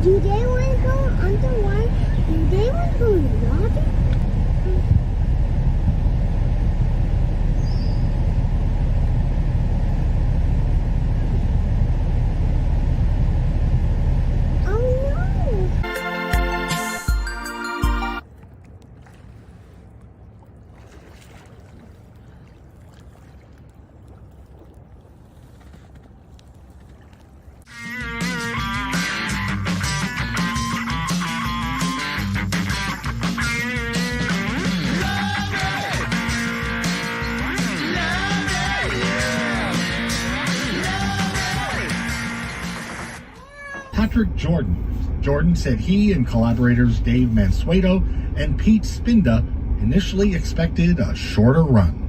Do they want to go underwater? Do they want Jordan said he and collaborators Dave Mansueto and Pete Spinda initially expected a shorter run.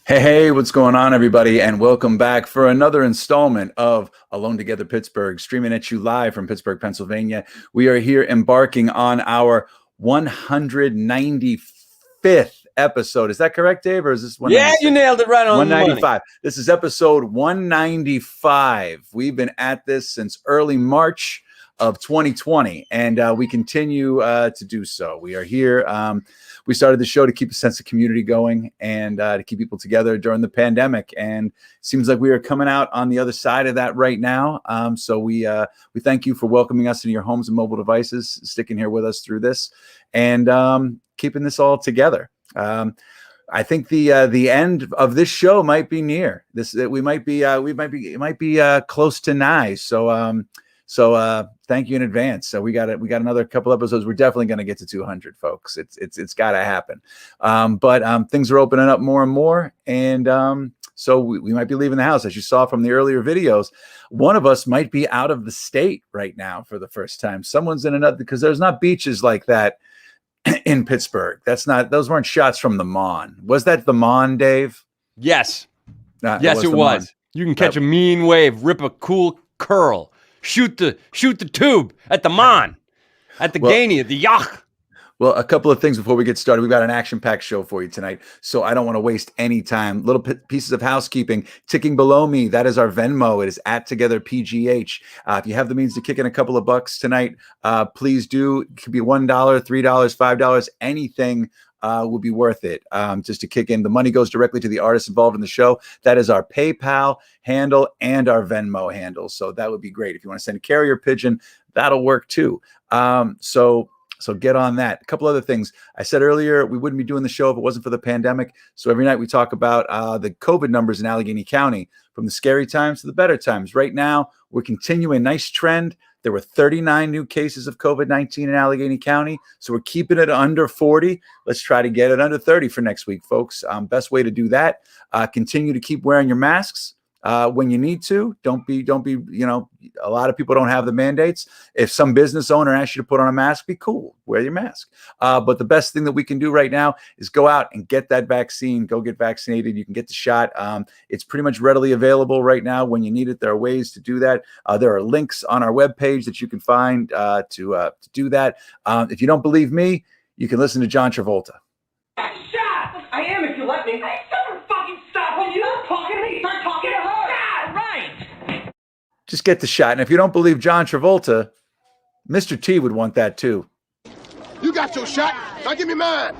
Hey, what's going on, everybody? And welcome back for another installment of Alone Together Pittsburgh, streaming at you live from Pittsburgh, Pennsylvania. We are here embarking on our 195th episode. Is that correct, Dave? Or is this 196? Yeah, you nailed it right on 195. This is episode 195. We've been at this since early March of 2020, and we continue to do so. We are here. We started the show to keep a sense of community going and to keep people together during the pandemic. And it seems like we are coming out on the other side of that right now. So we thank you for welcoming us into your homes and mobile devices, sticking here with us through this, and keeping this all together. I think the end of this show might be near. We might be close to nigh. So thank you in advance. So we got another couple episodes. We're definitely going to get to 200, folks. It's got to happen. But things are opening up more and more, and so we might be leaving the house, as you saw from the earlier videos. One of us might be out of the state right now for the first time. Someone's in another, because there's not beaches like that in Pittsburgh. Those weren't shots from the Mon. Was that the Mon, Dave? Yes. Yes, it was. Mon. You can catch a mean wave, rip a cool curl. Shoot the tube at the Mon, at the Gainey, at the Yach. Well, a couple of things before we get started. We've got an action-packed show for you tonight, so I don't want to waste any time. Little pieces of housekeeping. Ticking below me, that is our Venmo. It is @TogetherPGH. If you have the means to kick in a couple of bucks tonight, please do. It could be $1, $3, $5, anything. Would be worth it just to kick in. The money goes directly to the artists involved in the show. That is our PayPal handle and our Venmo handle. So that would be great. If you want to send a carrier pigeon, that'll work too. So get on that. A couple other things. I said earlier, we wouldn't be doing the show if it wasn't for the pandemic. So every night we talk about the COVID numbers in Allegheny County, from the scary times to the better times. Right now, we're continuing a nice trend. There were 39 new cases of COVID-19 in Allegheny County. So we're keeping it under 40. Let's try to get it under 30 for next week, folks. Best way to do that. Continue to keep wearing your masks when you need to. Don't be, a lot of people don't have the mandates. If some business owner asks you to put on a mask, be cool. Wear your mask. But the best thing that we can do right now is go out and get that vaccine. Go get vaccinated. You can get the shot. It's pretty much readily available right now when you need it. There are ways to do that. There are links on our webpage that you can find to do that. If you don't believe me, you can listen to John Travolta. Shut! I am if you let me. Hey, don't fucking stop. When you start talking to me, start talking to her. Yeah, right. Just get the shot. And if you don't believe John Travolta, Mr. T would want that too. You got your shot. Now give me mine.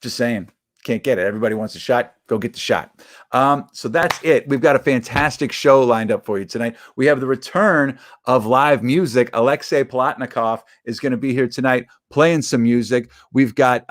Just saying. Can't get it. Everybody wants a shot. Go get the shot. So that's it. We've got a fantastic show lined up for you tonight. We have the return of live music. Alexei Plotnicov is going to be here tonight playing some music. We've got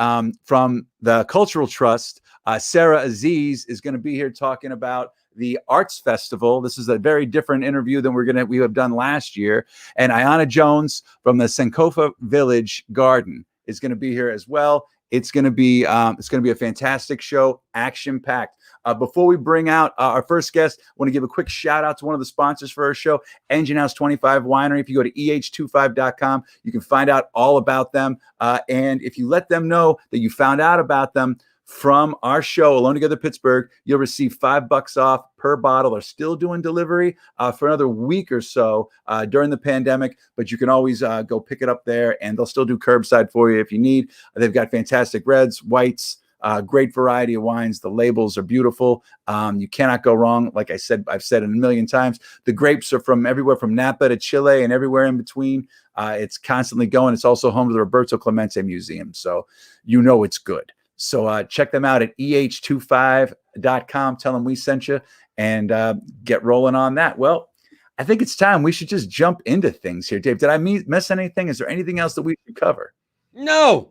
from the Cultural Trust, Sarah Aziz is going to be here talking about the Arts Festival. This is a very different interview than we have done last year. And Ayanna Jones from the Sankofa Village Garden is going to be here as well. It's going to be a fantastic show, action-packed. Before we bring out our first guest, I want to give a quick shout out to one of the sponsors for our show, Engine House 25 Winery. If you go to eh25.com, you can find out all about them. And if you let them know that you found out about them from our show, Alone Together Pittsburgh, you'll receive $5 off per bottle. They're still doing delivery for another week or so during the pandemic, but you can always go pick it up there, and they'll still do curbside for you if you need. They've got fantastic reds, whites, great variety of wines. The labels are beautiful. You cannot go wrong. Like I said, I've said it a million times. The grapes are from everywhere from Napa to Chile and everywhere in between. It's constantly going. It's also home to the Roberto Clemente Museum, so you know it's good. So check them out at eh25.com. Tell them we sent you, and get rolling on that. Well, I think it's time. We should just jump into things here. Dave, did I miss anything? Is there anything else that we should cover? No.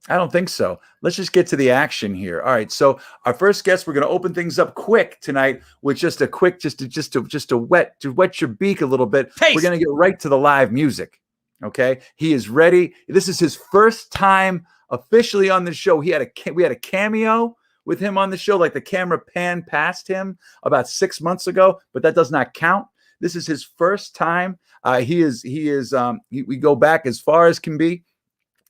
I don't think so. Let's just get to the action here. All right. So our first guest, we're going to open things up quick tonight with just a quick, just to wet your beak a little bit. Taste. We're going to get right to the live music. Okay. He is ready. This is his first time officially on the show. We had a cameo with him on the show, like the camera panned past him about 6 months ago, but that does not count. This is his first time. We go back as far as can be.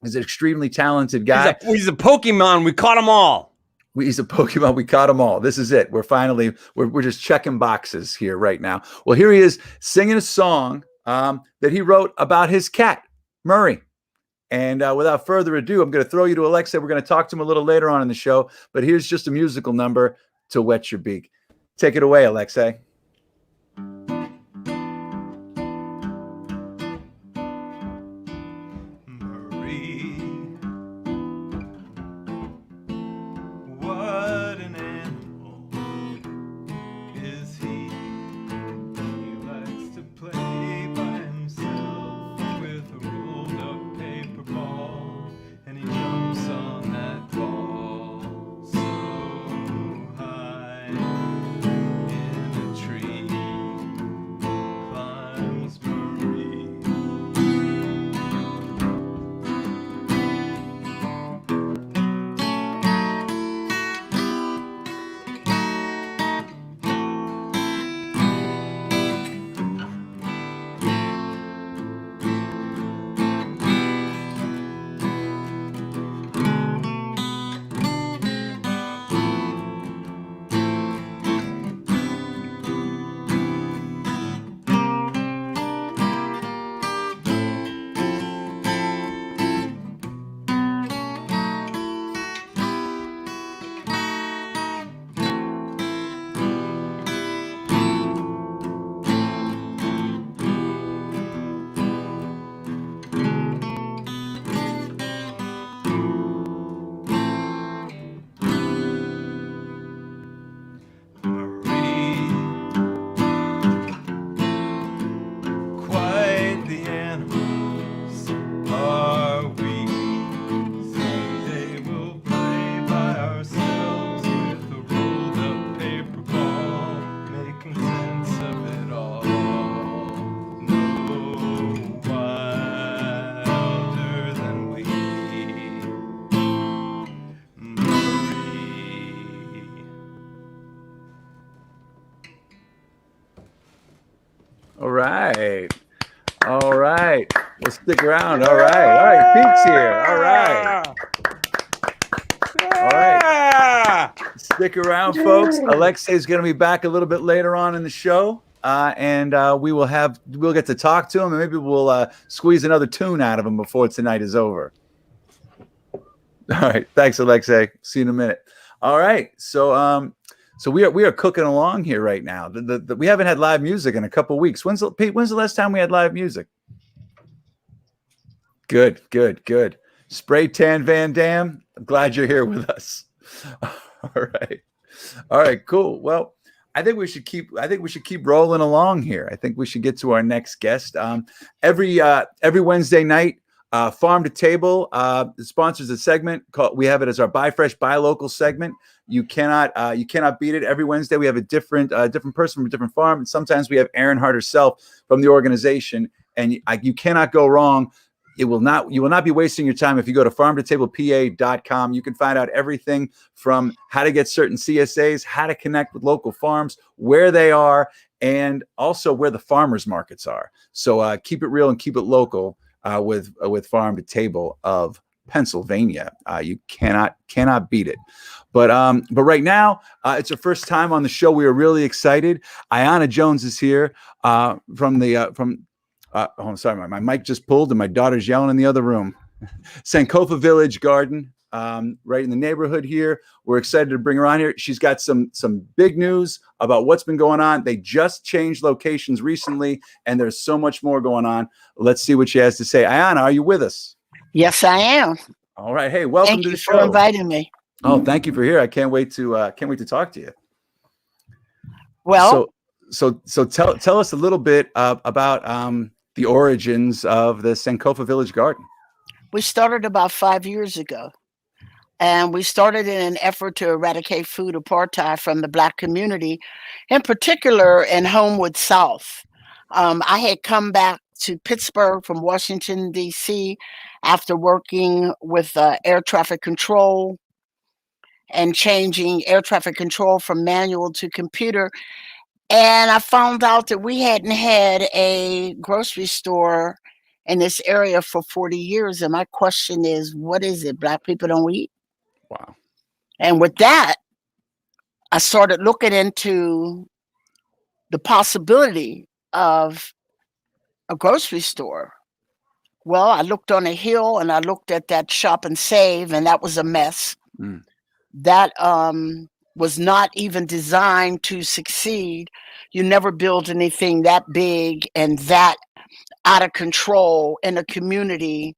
He's an extremely talented guy. He's a Pokemon. We caught them all. He's a Pokemon. We caught them all. This is it. We're just checking boxes here right now. Well, here he is singing a song that he wrote about his cat, Murray. And without further ado, I'm going to throw you to Alexei. We're going to talk to him a little later on in the show, but here's just a musical number to wet your beak. Take it away, Alexei. All right. We'll stick around. All right. Pete's here. All right. Stick around, folks. Alexei's going to be back a little bit later on in the show. And we'll get to talk to him, and maybe we'll squeeze another tune out of him before tonight is over. All right. Thanks, Alexei. See you in a minute. All right. So we are cooking along here right now. We haven't had live music in a couple weeks. When's the last time we had live music? Good. Spray Tan Van Dam. I'm glad you're here with us. All right, cool. Well, I think we should keep rolling along here. I think we should get to our next guest. Every Wednesday night, Farm to Table sponsors a segment called, we have it as our Buy Fresh, Buy Local segment. You cannot beat it. Every Wednesday we have a different person from a different farm, and sometimes we have Erin Hart herself from the organization. And you cannot go wrong You will not be wasting your time if you go to farmtotablepa.com. You can find out everything from how to get certain CSAs, how to connect with local farms, where they are, and also where the farmers markets are. So keep it real and keep it local with Farm to Table of Pennsylvania. You cannot beat it. But right now, it's our first time on the show. We are really excited. Ayanna Jones is here oh, I'm sorry, my mic just pulled and my daughter's yelling in the other room. Sankofa Village Garden, right in the neighborhood here. We're excited to bring her on here. She's got some big news about what's been going on. They just changed locations recently, and there's so much more going on. Let's see what she has to say. Ayanna, are you with us? Yes, I am. All right. Hey, welcome to the show. Thank you for inviting me. Oh, thank you for here. I can't wait to talk to you. Well, so tell us a little bit about the origins of the Sankofa Village Garden. we started about 5 years ago, and we started in an effort to eradicate food apartheid from the Black community, in particular in Homewood South. I had come back to Pittsburgh from Washington, D.C. after working with air traffic control and changing air traffic control from manual to computer. And I found out that we hadn't had a grocery store in this area for 40 years. And my question is, what is it? Black people don't eat? Wow. And with that, I started looking into the possibility of a grocery store. Well, I looked on a hill and I looked at that Shop and Save, and that was a mess. Mm. That was not even designed to succeed. You never build anything that big and that out of control in a community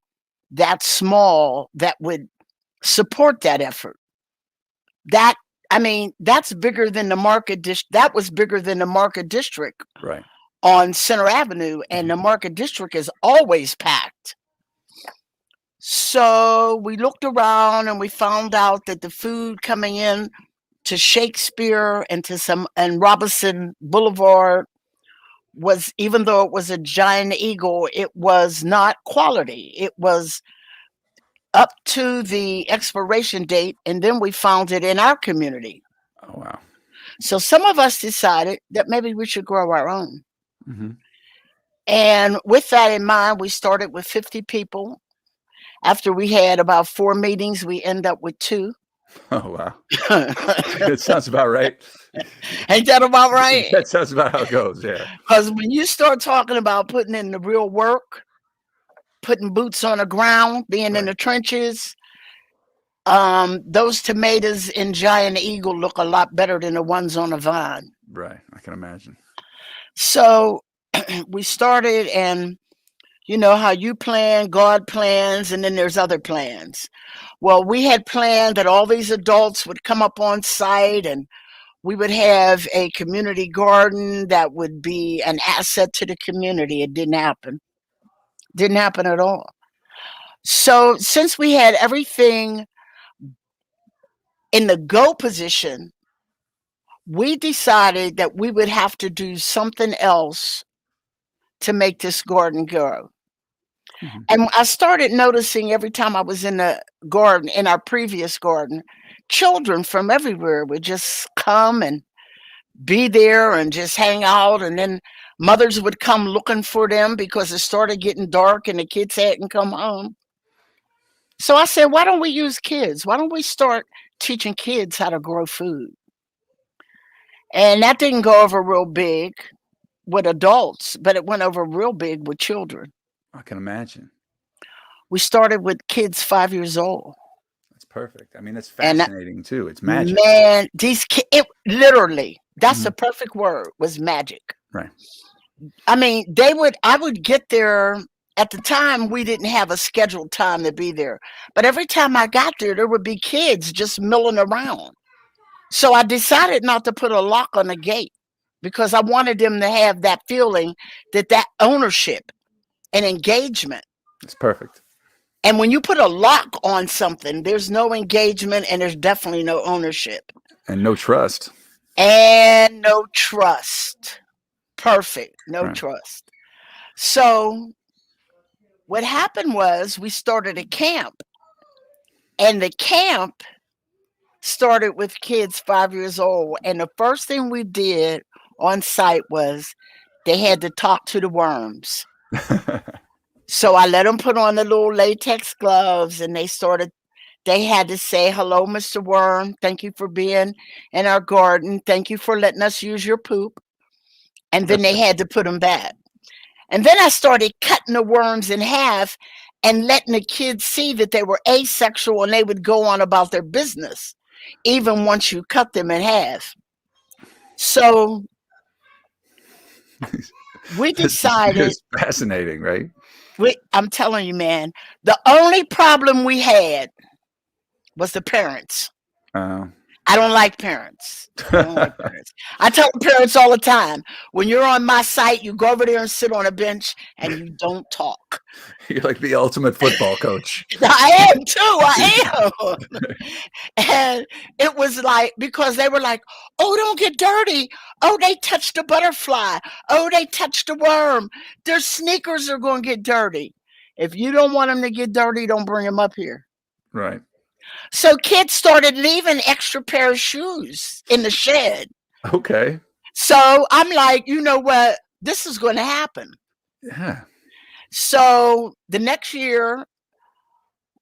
that small that would support that effort. That's bigger than the market district. That was bigger than the market district Right. on Center Avenue, and the market district is always packed. So we looked around and we found out that the food coming in to Shakespeare and and Robinson Boulevard was, even though it was a giant eagle, it was not quality. It was up to the expiration date, and then we found it in our community. Oh, wow. So some of us decided that maybe we should grow our own. Mm-hmm. And with that in mind, we started with 50 people. After we had about 4 meetings, we end up with 2. Oh, wow. It sounds about right. Ain't that about right? That sounds about how it goes, yeah. Because when you start talking about putting in the real work, putting boots on the ground, being in the trenches, those tomatoes in Giant Eagle look a lot better than the ones on the vine. Right, I can imagine. So we started, and you know how you plan, God plans, and then there's other plans. Well, we had planned that all these adults would come up on site and we would have a community garden that would be an asset to the community. It didn't happen. Didn't happen at all. So since we had everything in the go position, we decided that we would have to do something else to make this garden grow. Mm-hmm. And I started noticing every time I was in the garden, in our previous garden, children from everywhere would just come and be there and just hang out. And then mothers would come looking for them because it started getting dark and the kids hadn't come home. So I said, why don't we use kids? Why don't we start teaching kids how to grow food? And that didn't go over real big with adults, but it went over real big with children. I can imagine. We started with kids 5 years old. That's perfect. I mean, that's fascinating too. It's magic. Man, these kids, literally, that's the perfect word, was magic. Right. I mean, I would get there. At the time, we didn't have a scheduled time to be there. But every time I got there would be kids just milling around. So I decided not to put a lock on the gate because I wanted them to have that feeling, that ownership and engagement. It's perfect. And when you put a lock on something, there's no engagement and there's definitely no ownership. And no trust. And no trust. Perfect. No trust. So what happened was we started a camp, and the camp started with kids 5 years old. And the first thing we did on site was they had to talk to the worms. So I let them put on the little latex gloves, and they had to say, "Hello, Mr. Worm. Thank you for being in our garden. Thank you for letting us use your poop." And then they had to put them back. And then I started cutting the worms in half and letting the kids see that they were asexual, and they would go on about their business, even once you cut them in half. So we decided. It's fascinating, right? I'm telling you, man, the only problem we had was the parents. I don't like parents. I tell the parents all the time, when you're on my site, you go over there and sit on a bench and you don't talk. You're like the ultimate football coach. I am too. I am. And it was like, because they were like, "Oh, don't get dirty. Oh, they touched a butterfly. Oh, they touched a worm. Their sneakers are going to get dirty." If you don't want them to get dirty, don't bring them up here. Right. So kids started leaving extra pair of shoes in the shed. Okay. So I'm like, you know what? This is going to happen. Yeah. So the next year,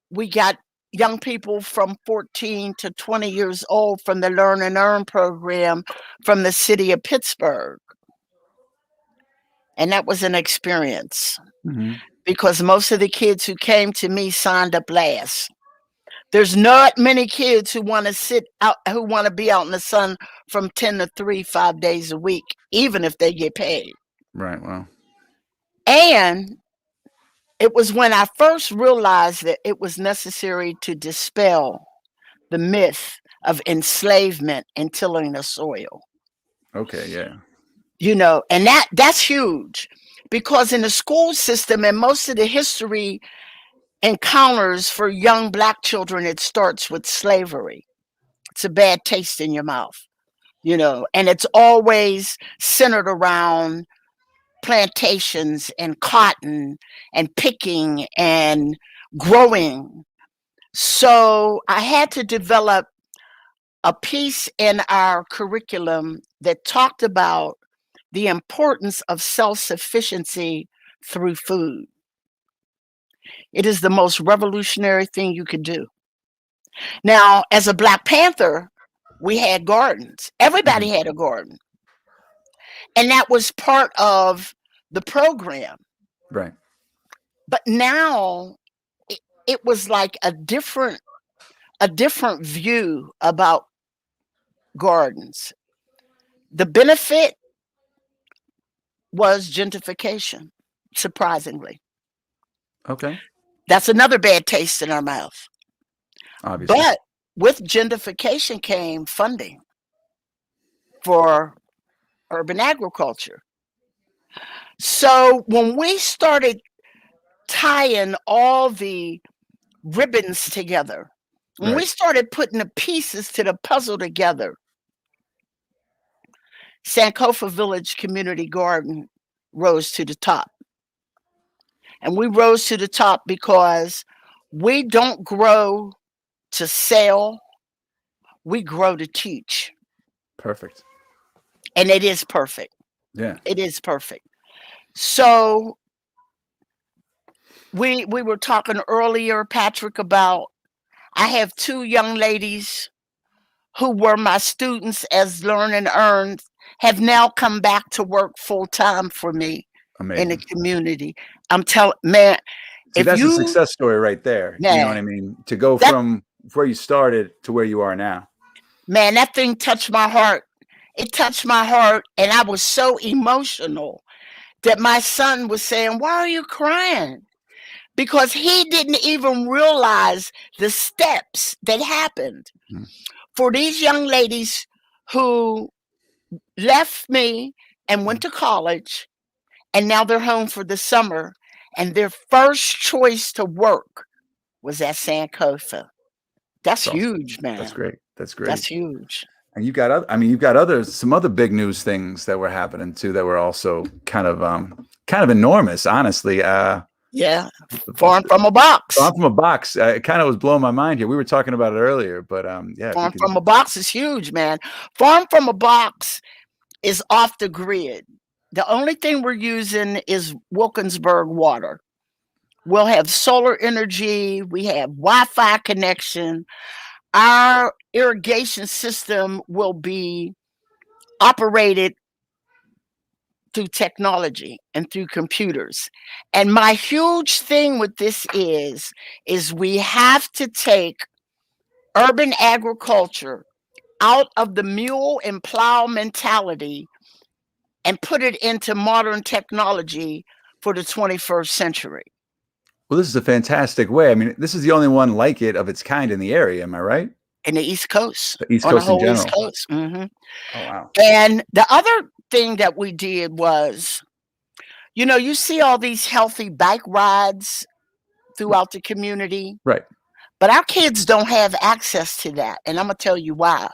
we got young people from 14 to 20 years old from the Learn and Earn program from the city of Pittsburgh. And that was an experience, because most of the kids who came to me signed up last. There's not many kids who want to sit out, who want to be out in the sun from 10 to 3, 5 days a week, even if they get paid. Right. Wow. And it was when I first realized that it was necessary to dispel the myth of enslavement and tilling the soil. Okay. Yeah. You know, and that's huge, because in the school system and most of the history encounters for young Black children, it starts with slavery. It's a bad taste in your mouth, you know, and it's always centered around plantations and cotton and picking and growing. So I had to develop a piece in our curriculum that talked about the importance of self-sufficiency through food. It is the most revolutionary thing you could do. Now, as a Black Panther, we had gardens. Everybody had a garden. And that was part of the program. Right. But now it was like a different view about gardens. The benefit was gentrification, surprisingly. Okay. That's another bad taste in our mouth. Obviously. But with gentrification came funding for urban agriculture. So when we started tying all the ribbons together, when we started putting the pieces to the puzzle together, Sankofa Village Community Garden rose to the top. And we rose to the top because we don't grow to sell, we grow to teach. Perfect. And it is perfect. Yeah. It is perfect. So we were talking earlier, Patrick, about I have 2 young ladies who were my students as Learn and Earn, have now come back to work full time for me. Amazing. In the community. I'm telling, man, see, that's a success story right there. Man, you know what I mean? To go from where you started to where you are now. Man, that thing touched my heart. It touched my heart, and I was so emotional that my son was saying, "Why are you crying?" Because he didn't even realize the steps that happened for these young ladies who left me and went to college, and now they're home for the summer, and their first choice to work was at Sankofa. That's huge, man. That's great. That's great. That's huge. And you've got some other big news things that were happening too that were also kind of enormous, honestly. Yeah. Farm from a box. Farm from a box. It kind of was blowing my mind here. We were talking about it earlier, but yeah. Farm from a box is huge, man. Farm from a box is off the grid. The only thing we're using is Wilkinsburg water. We'll have solar energy. We have Wi-Fi connection. Our irrigation system will be operated through technology and through computers. And my huge thing with this is we have to take urban agriculture out of the mule and plow mentality and put it into modern technology for the 21st century. Well, this is a fantastic way. I mean, this is the only one like it of its kind in the area. Am I right? In the East Coast. The East on Coast the whole in general. East Coast. Mm-hmm. Oh, wow. And the other thing that we did was, you know, you see all these healthy bike rides throughout the community. Right. But our kids don't have access to that. And I'm going to tell you why.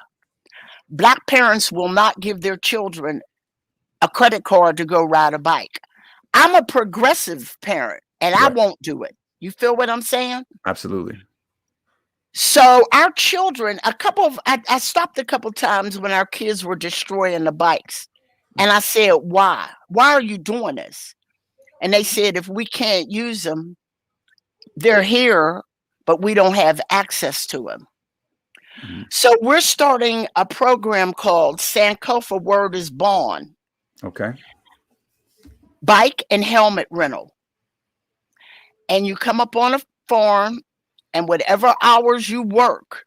Black parents will not give their children a credit card to go ride a bike. I'm a progressive parent and I won't do it. You feel what I'm saying? Absolutely. So our children, I stopped a couple times when our kids were destroying the bikes. And I said, why? Why are you doing this? And they said, if we can't use them, they're here, but we don't have access to them. Mm-hmm. So we're starting a program called Sankofa Word is Born. Okay. Bike and helmet rental. And you come up on a farm, and whatever hours you work,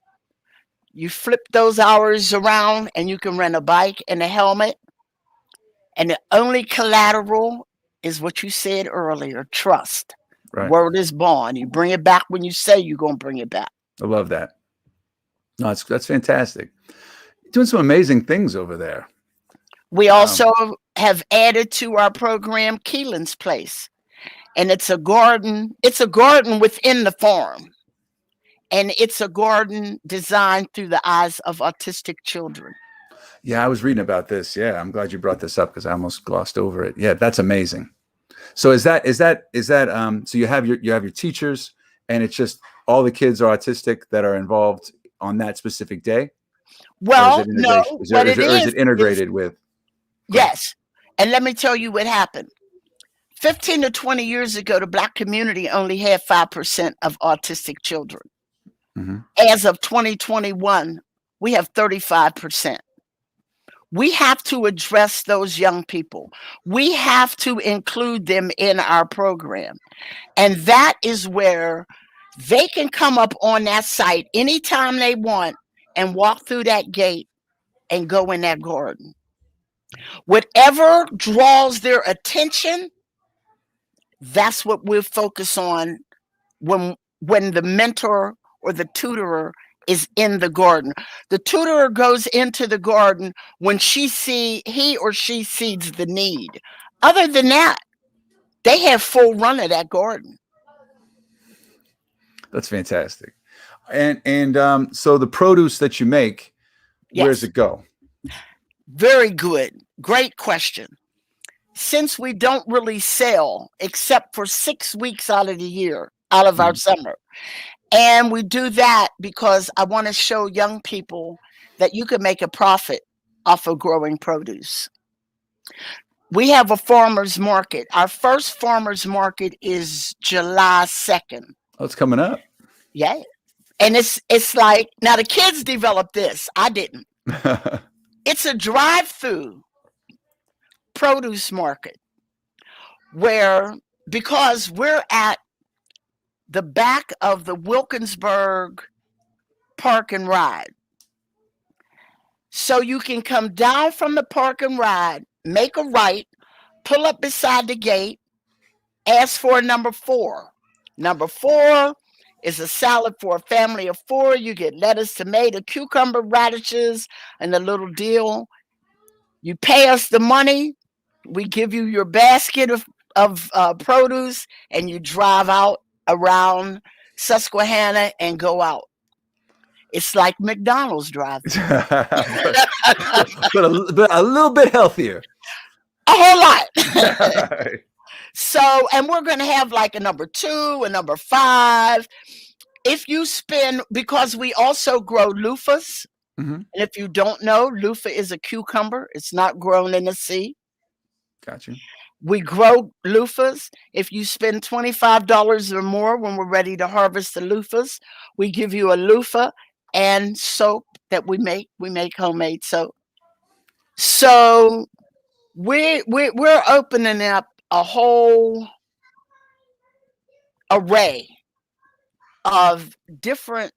you flip those hours around and you can rent a bike and a helmet. And the only collateral is what you said earlier, trust. Right. Word is born. You bring it back when you say you're going to bring it back. I love that. No, that's fantastic. You're doing some amazing things over there. We also have added to our program Keelan's Place. And it's a garden. It's a garden within the farm. And it's a garden designed through the eyes of autistic children. Yeah, I was reading about this. Yeah, I'm glad you brought this up because I almost glossed over it. Yeah, that's amazing. So is that so you have your teachers and it's just all the kids are autistic that are involved on that specific day? Well, no. Is it integrated with? Yes. And let me tell you what happened. 15 to 20 years ago, the Black community only had 5% of autistic children. Mm-hmm. As of 2021, we have 35%. We have to address those young people. We have to include them in our program. And that is where they can come up on that site anytime they want and walk through that gate and go in that garden. Whatever draws their attention, that's what we'll focus on when the mentor or the tutorer is in the garden. The tutorer goes into the garden when he or she sees the need. Other than that, they have full run of that garden. That's fantastic. And so the produce that you make, where does it go? Very good. Great question. Since we don't really sell except for 6 weeks out of the year, out of our summer, and we do that because I want to show young people that you can make a profit off of growing produce. We have a farmer's market. Our first farmer's market is July 2nd. Oh, it's coming up. Yeah. And it's like, now the kids developed this. I didn't. It's a drive-through produce market where, because we're at the back of the Wilkinsburg Park and Ride. So you can come down from the park and ride, make a right, pull up beside the gate, ask for number 4. Number 4 is a salad for a family of 4. You get lettuce, tomato, cucumber, radishes, and a little dill. You pay us the money. We give you your basket of produce, and you drive out around Susquehanna and go out. It's like McDonald's drive-thru. but a little bit healthier. A whole lot. So, and we're going to have like a number 2, a number 5. If you spend, because we also grow loofahs. Mm-hmm. And if you don't know, loofah is a cucumber. It's not grown in the sea. Got you. We grow loofahs. If you spend $25 or more when we're ready to harvest the loofahs, we give you a loofah and soap that we make. We make homemade soap. So we're opening up a whole array of different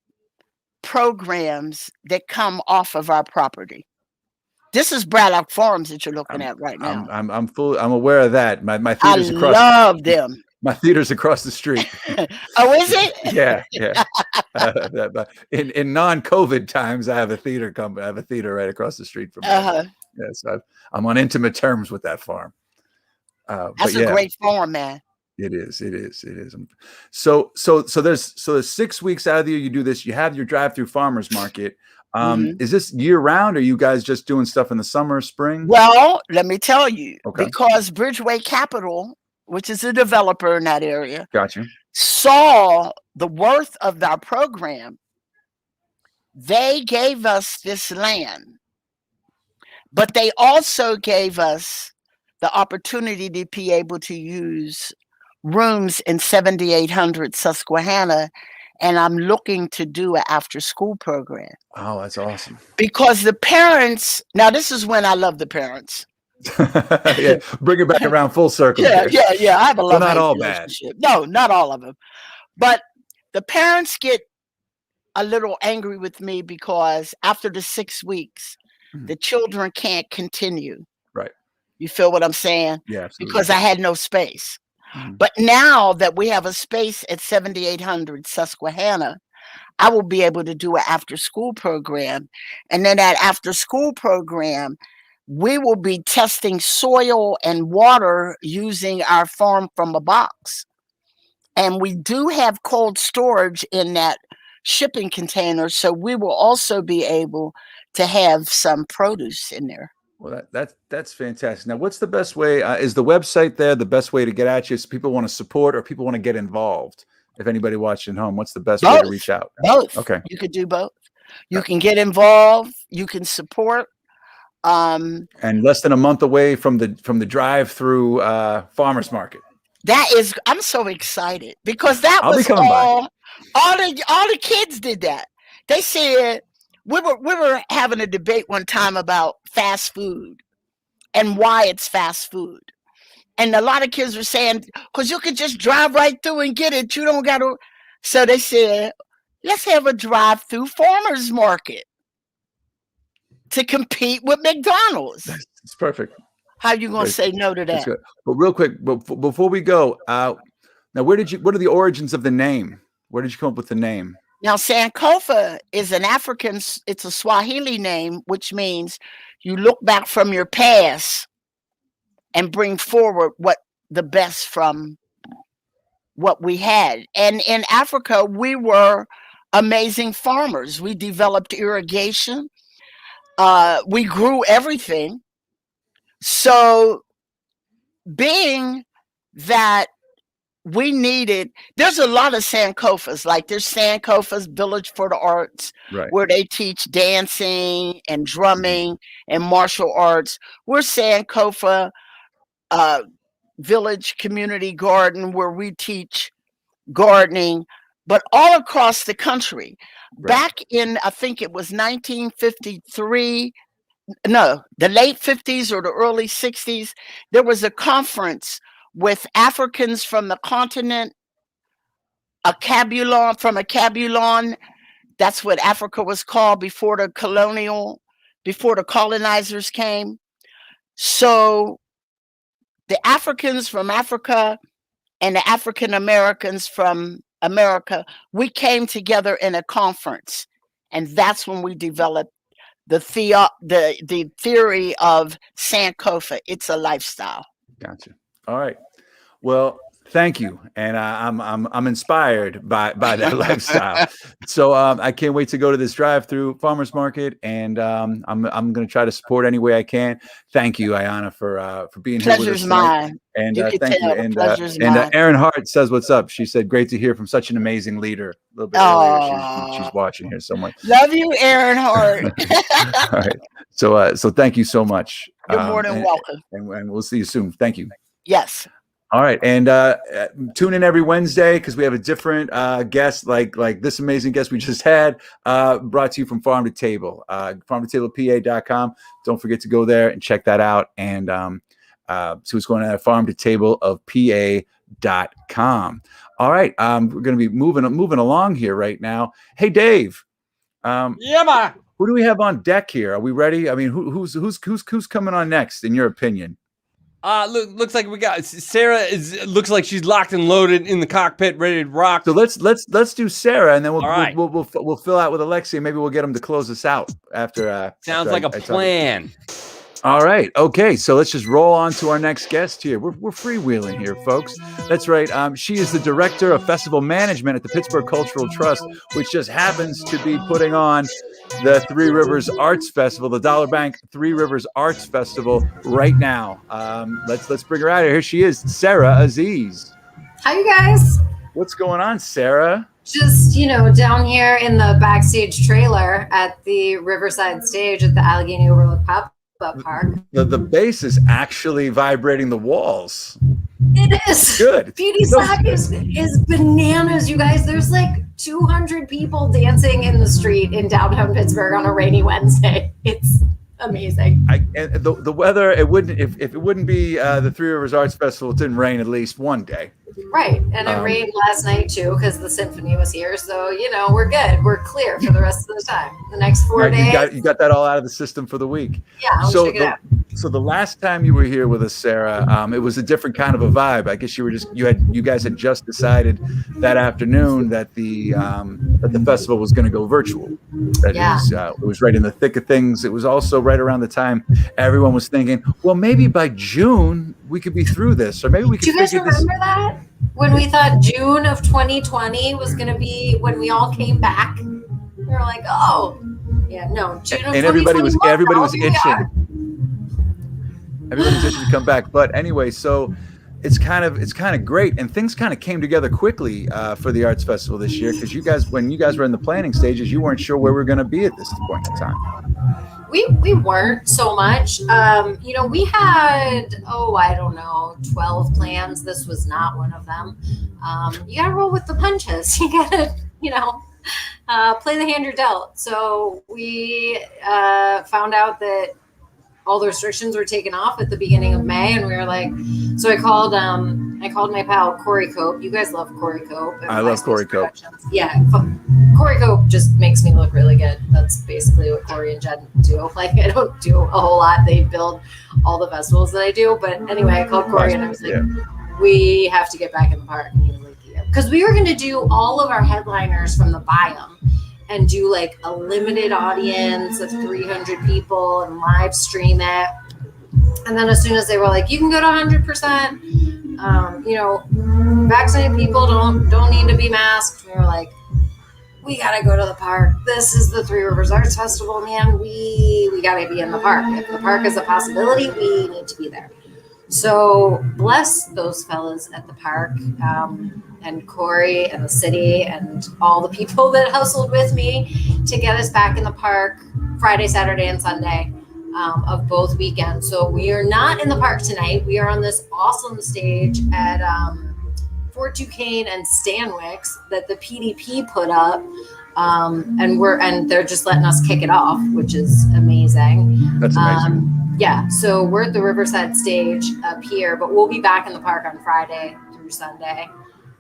programs that come off of our property. This is Braddock Farms that you're looking at right now. I'm aware of that. My I theater's across. love them. My theater's across the street. Oh, is it? Yeah. In non-COVID times, I have a theater right across the street from me. Yes, I'm on intimate terms with that farm. That's a great farm, man. It is. So there's 6 weeks out of the year you do this. You have your drive-through farmers market. Is this year round? Or are you guys just doing stuff in the summer, spring? Well, let me tell you, Okay. because Bridgeway Capital, which is a developer in that area, Gotcha. saw the worth of our program. They gave us this land, but they also gave us the opportunity to be able to use rooms in 7800 Susquehanna, and I'm looking to do an after-school program. Oh, that's awesome. Because the parents, now this is when I love the parents. Yeah, bring it back around full circle. Yeah. I have a love not all relationship. No, not all of them. But the parents get a little angry with me because after the 6 weeks, the children can't continue. Right. You feel what I'm saying? Yeah, absolutely. Because I had no space. But now that we have a space at 7800 Susquehanna, I will be able to do an after-school program. And then that after-school program, we will be testing soil and water using our farm from a box. And we do have cold storage in that shipping container, so we will also be able to have some produce in there. Well, that's fantastic. Now, what's the best way? Is the website there the best way to get at you? If people want to support or people want to get involved? If anybody watching at home, what's the best way to reach out? Both. Okay. You could do both. You can get involved. You can support. And less than a month away from the drive-through farmers market. That is, I'm so excited because that I'll was all the kids did that. They said we were having a debate one time about fast food and why it's fast food. And a lot of kids were saying, because you could just drive right through and get it. You don't got to. So they said, let's have a drive-through farmers market to compete with McDonald's. It's perfect. How you going to say no to that? But real quick, before we go, now what are the origins of the name? Where did you come up with the name? Now, Sankofa is an African, it's a Swahili name, which means you look back from your past and bring forward what the best from what we had. And in Africa, we were amazing farmers. We developed irrigation. We grew everything. So being that we needed, there's a lot of Sankofas, like there's Sankofa's Village for the Arts, right, where they teach dancing and drumming and martial arts. We're Sankofa Village Community Garden, where we teach gardening, but all across the country. Right. Back in, I think it was 1953, no, the late 50s or the early 60s, there was a conference with Africans from the continent, from a Cabulon. That's what Africa was called before the colonizers came. So the Africans from Africa and the African Americans from America, we came together in a conference, and that's when we developed the theory of Sankofa. It's a lifestyle. Gotcha. All right. Well, Thank you, and I'm inspired by that lifestyle. So I can't wait to go to this drive-through farmers market, and I'm going to try to support any way I can. Thank you, Ayanna, for being here with us Pleasure's tonight. mine. And You can thank you. tell the pleasure's mine. Erin Hart says, "What's up?" She said, "Great to hear from such an amazing leader." A little bit earlier, she's watching here somewhere. Love you, Aaron Hart. All right. So thank you so much. You're more than welcome. And we'll see you soon. Thank you. Yes. All right, and tune in every Wednesday because we have a different guest, like this amazing guest we just had, brought to you from Farm to Table, farmtotablepa.com. Don't forget to go there and check that out, and see what's going on at farmtotableofpa.com. All right, we're going to be moving along here right now. Hey, Dave. Yeah, ma. Who do we have on deck here? Are we ready? I mean, who's coming on next, in your opinion? Looks like we got Sarah. Looks like she's locked and loaded in the cockpit, ready to rock. So let's do Sarah, and then we'll fill out with Alexei. Maybe we'll get him to close us out after. Sounds like a plan. All right. Okay. So let's just roll on to our next guest here. We're freewheeling here, folks. That's right. She is the director of festival management at the Pittsburgh Cultural Trust, which just happens to be putting on the Three Rivers Arts Festival, the Dollar Bank Three Rivers Arts Festival right now. Let's bring her out here. Here she is, Sarah Aziz. Hi, you guys. What's going on, Sarah? Just, down here in the backstage trailer at the Riverside stage at the Allegheny Overlook Pop-Up Park. The bass is actually vibrating the walls. It is. Good. Beauty Slap is bananas, you guys. There's like 200 people dancing in the street in downtown Pittsburgh on a rainy Wednesday. It's amazing. And the weather, it wouldn't if it wouldn't be the Three Rivers Arts Festival, it didn't rain at least one day. Right. And it rained last night too because the symphony was here. So, we're good. We're clear for the rest of the time. The next 4 days. You got that all out of the system for the week. Yeah, I'll check it out. So the last time you were here with us, Sarah, it was a different kind of a vibe. I guess you guys had just decided that afternoon that the festival was going to go virtual. It was right in the thick of things. It was also right around the time everyone was thinking, well, maybe by June we could be through this, or maybe we could. Do you guys remember that when we thought June of 2020 was going to be when we all came back? We were like, oh, yeah, no, June of 2021. And everybody was itching. Everybody's itching to come back. But anyway, so it's kind of great, and things kind of came together quickly for the Arts Festival this year because when you guys were in the planning stages, you weren't sure where we were going to be at this point in time. We weren't so much. We had, 12 plans. This was not one of them. You got to roll with the punches. You got to, play the hand you're dealt. So we found out that all the restrictions were taken off at the beginning of May, and we were like, so I called my pal Corey Cope. You guys love Corey Cope. I love Corey Cope. Yeah, Corey Cope just makes me look really good. That's basically what Corey and Jen do. Like, I don't do a whole lot. They build all the festivals that I do. But anyway, I called Corey and I was like, we have to get back in the park. Because we were going to do all of our headliners from the Biome and do like a limited audience of 300 people and live stream it. And then as soon as they were like, you can go to 100%, vaccinated people don't need to be masked. We were like, we got to go to the park. This is the Three Rivers Arts Festival, man. We got to be in the park. If the park is a possibility, we need to be there. So bless those fellas at the park, and Corey and the city and all the people that hustled with me to get us back in the park Friday, Saturday, and Sunday of both weekends. So we are not in the park tonight. We are on this awesome stage at Fort Duquesne and Stanwix that the PDP put up. And they're just letting us kick it off, which is amazing. That's amazing. Yeah, so we're at the Riverside stage up here, but we'll be back in the park on Friday through Sunday.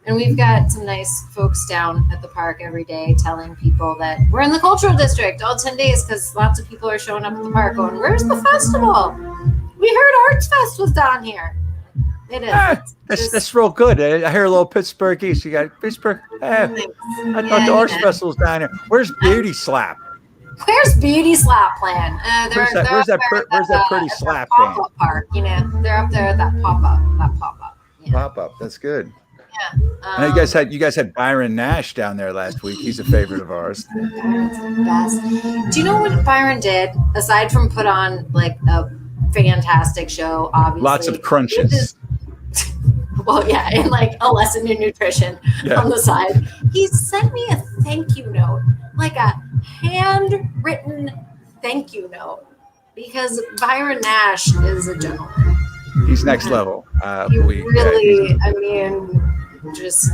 And we've got some nice folks down at the park every day telling people that we're in the cultural district all 10 days because lots of people are showing up at the park going, where's the festival? We heard Arts Fest was down here. It is. That's real good. I hear a little Pittsburgh East. You got Pittsburgh. I thought the Arts Festival's down here. Where's Beauty Slap? Where's Beauty Slap plan? Where's that pretty slap pop-up park? They're up there at that pop-up. pop-up. That's good. Yeah. I know you guys had Byron Nash down there last week. He's a favorite of ours. Byron's the best. Do you know what Byron did aside from put on like a fantastic show? Obviously, Lots of crunches. Well, yeah, and like a lesson in nutrition on the side. He sent me a thank you note, like a handwritten thank you note, because Byron Nash is a gentleman. He's next level. He really, I mean, just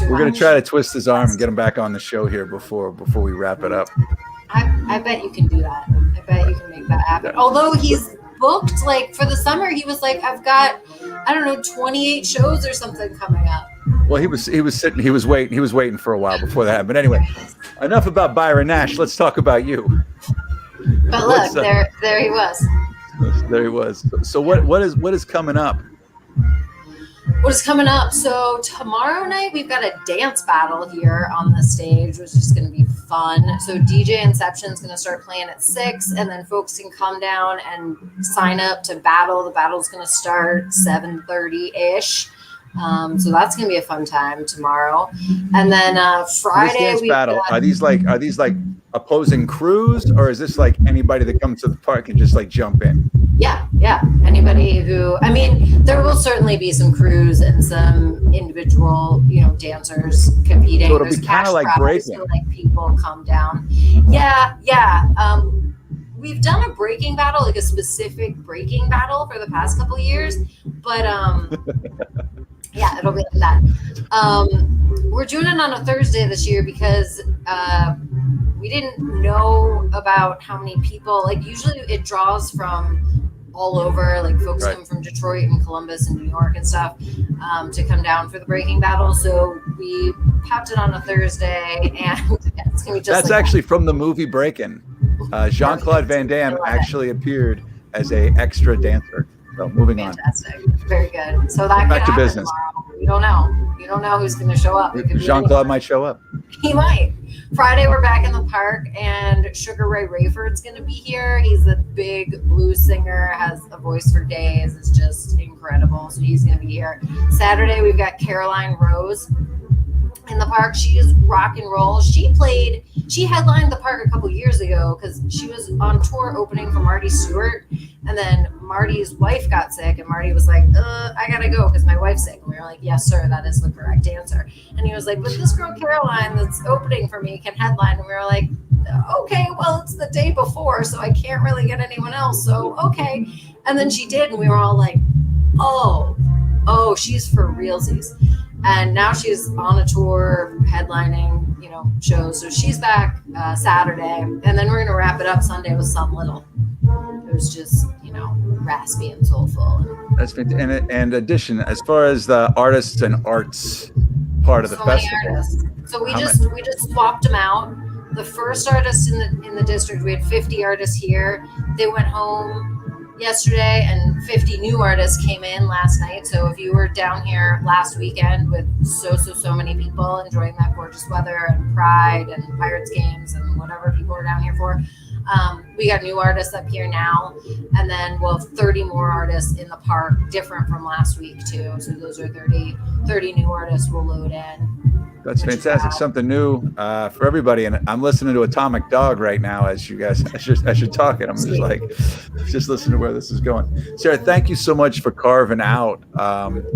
we're gonna try to twist his arm and get him back on the show here before we wrap it up. I bet you can do that. I bet you can make that happen. Yeah. Although he's booked, like for the summer, he was like, I've got, I don't know, 28 shows or something coming up. Well, he was waiting for a while before that. But anyway, enough about Byron Nash. Let's talk about you. But look, there he was. There he was. So what is coming up? What is coming up? So tomorrow night we've got a dance battle here on the stage, which is going to be fun. So DJ Inception is going to start playing at 6, and then folks can come down and sign up to battle. The battle's going to start 7:30-ish. So that's going to be a fun time tomorrow. And then Friday we battle. Are these like opposing crews, or is this like anybody that comes to the park and just like jump in? Yeah. Anybody who, I mean, there will certainly be some crews and some individual, dancers competing. So it'll be kind of like breaking. So like people come down. Yeah. We've done a breaking battle, like a specific breaking battle for the past couple of years, but yeah, it'll be like that. We're doing it on a Thursday this year because we didn't know about how many people, like usually it draws from all over, like folks come from Detroit and Columbus and New York and stuff to come down for the breaking battle. So we popped it on a Thursday, and it's gonna be just that's actually from the movie Breakin'. Jean-Claude Van Damme actually appeared as a extra dancer. So moving Fantastic. Very good. So that back to business. Tomorrow. You don't know who's going to show up. Jean-Claude might show up. He might. Friday we're back in the park, and Sugar Ray Rayford's going to be here. He's a big blues singer, has a voice for days. It's just incredible. So he's going to be here. Saturday we've got Caroline Rose in the park. She is rock and roll. She headlined the park a couple years ago because she was on tour opening for Marty Stewart, and then Marty's wife got sick, and Marty was like, I gotta go because my wife's sick. And we were like, yes sir, that is the correct answer. And he was like, but this girl Caroline that's opening for me can headline. And we were like, okay, well it's the day before, so I can't really get anyone else, so okay. And then she did, and we were all like, oh, she's for realsies. And now she's on a tour headlining, shows. So she's back Saturday, and then we're gonna wrap it up Sunday with Some Little. It was just, raspy and soulful. That's fantastic. And addition, as far as the artists and arts part of the festival. So we just swapped them out. The first artist in the district, we had 50 artists here. They went home yesterday, and 50 new artists came in last night. So if you were down here last weekend with so many people enjoying that gorgeous weather and Pride and Pirates games and whatever people were down here for, we got new artists up here now, and then we'll have 30 more artists in the park, different from last week too. So those are 30 new artists we'll load in. That's fantastic. Something new for everybody. And I'm listening to Atomic Dog right now as you guys, as you're talking. I'm just listening to where this is going. Sarah, thank you so much for carving out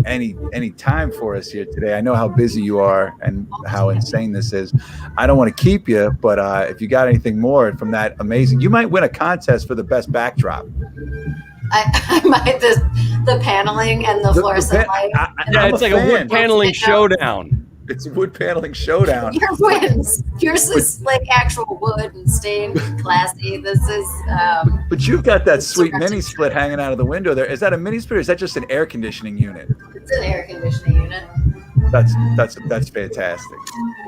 any time for us here today. I know how busy you are and how insane this is. I don't want to keep you, but if you got anything more from that amazing, you might win a contest for the best backdrop. I might, the paneling and the fluorescent light. It's like a wood paneling showdown. It's a wood paneling showdown. Your wins. Yours is like actual wood and stained, classy. This is. But you've got that sweet mini split hanging out of the window there. Is that a mini split, or is that just an air conditioning unit? It's an air conditioning unit. That's fantastic.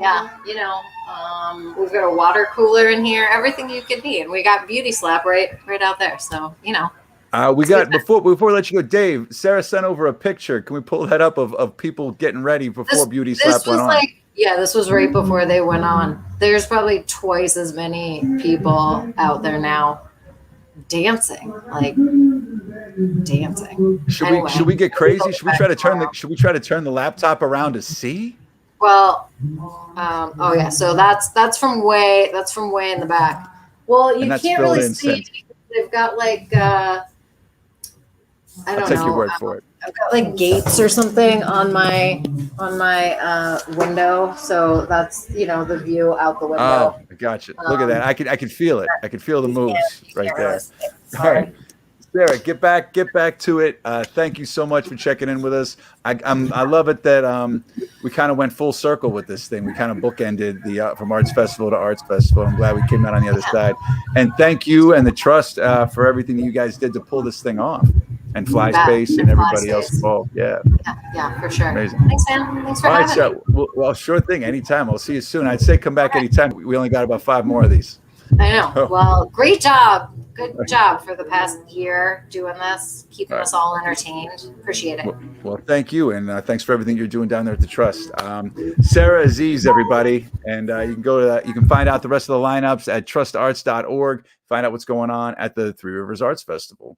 Yeah, we've got a water cooler in here. Everything you could need. We got Beauty Slap right out there. So we got before we let you go, Dave. Sarah sent over a picture. Can we pull that up of people getting ready before Beauty Slap went on? This was right before they went on. There's probably twice as many people out there now dancing. Like dancing. Should Anyway, we get crazy? Should we try to turn tomorrow. the laptop around to see? Well, oh yeah, so that's from way in the back. Well, you And that's can't filled really in see since. because they've got like I I'll don't take know. your word for it. I've got like gates or something on my window, so that's the view out the window. Oh, I got you. Look at that. I could feel it. I could feel the moves right Can't there. really see it. All Sorry. right. Sarah, get back to it. Thank you so much for checking in with us. I love it that we kind of went full circle with this thing. We kind of bookended the from Arts Festival to Arts Festival. I'm glad we came out on the other side. And thank you and the Trust for everything that you guys did to pull this thing off. And Flyspace and everybody else involved. Yeah. Yeah, for sure. Amazing. Thanks, man. Thanks for All right, having me. so well, sure thing. Anytime. I'll see you soon. I'd say come back anytime. We only got about 5 more of these. I know. Well, great job. Good job for the past year doing this, keeping us all entertained. Appreciate it. Well, thank you, and thanks for everything you're doing down there at the Trust. Sarah Aziz, everybody, and you can go to that. You can find out the rest of the lineups at trustarts.org. Find out what's going on at the Three Rivers Arts Festival.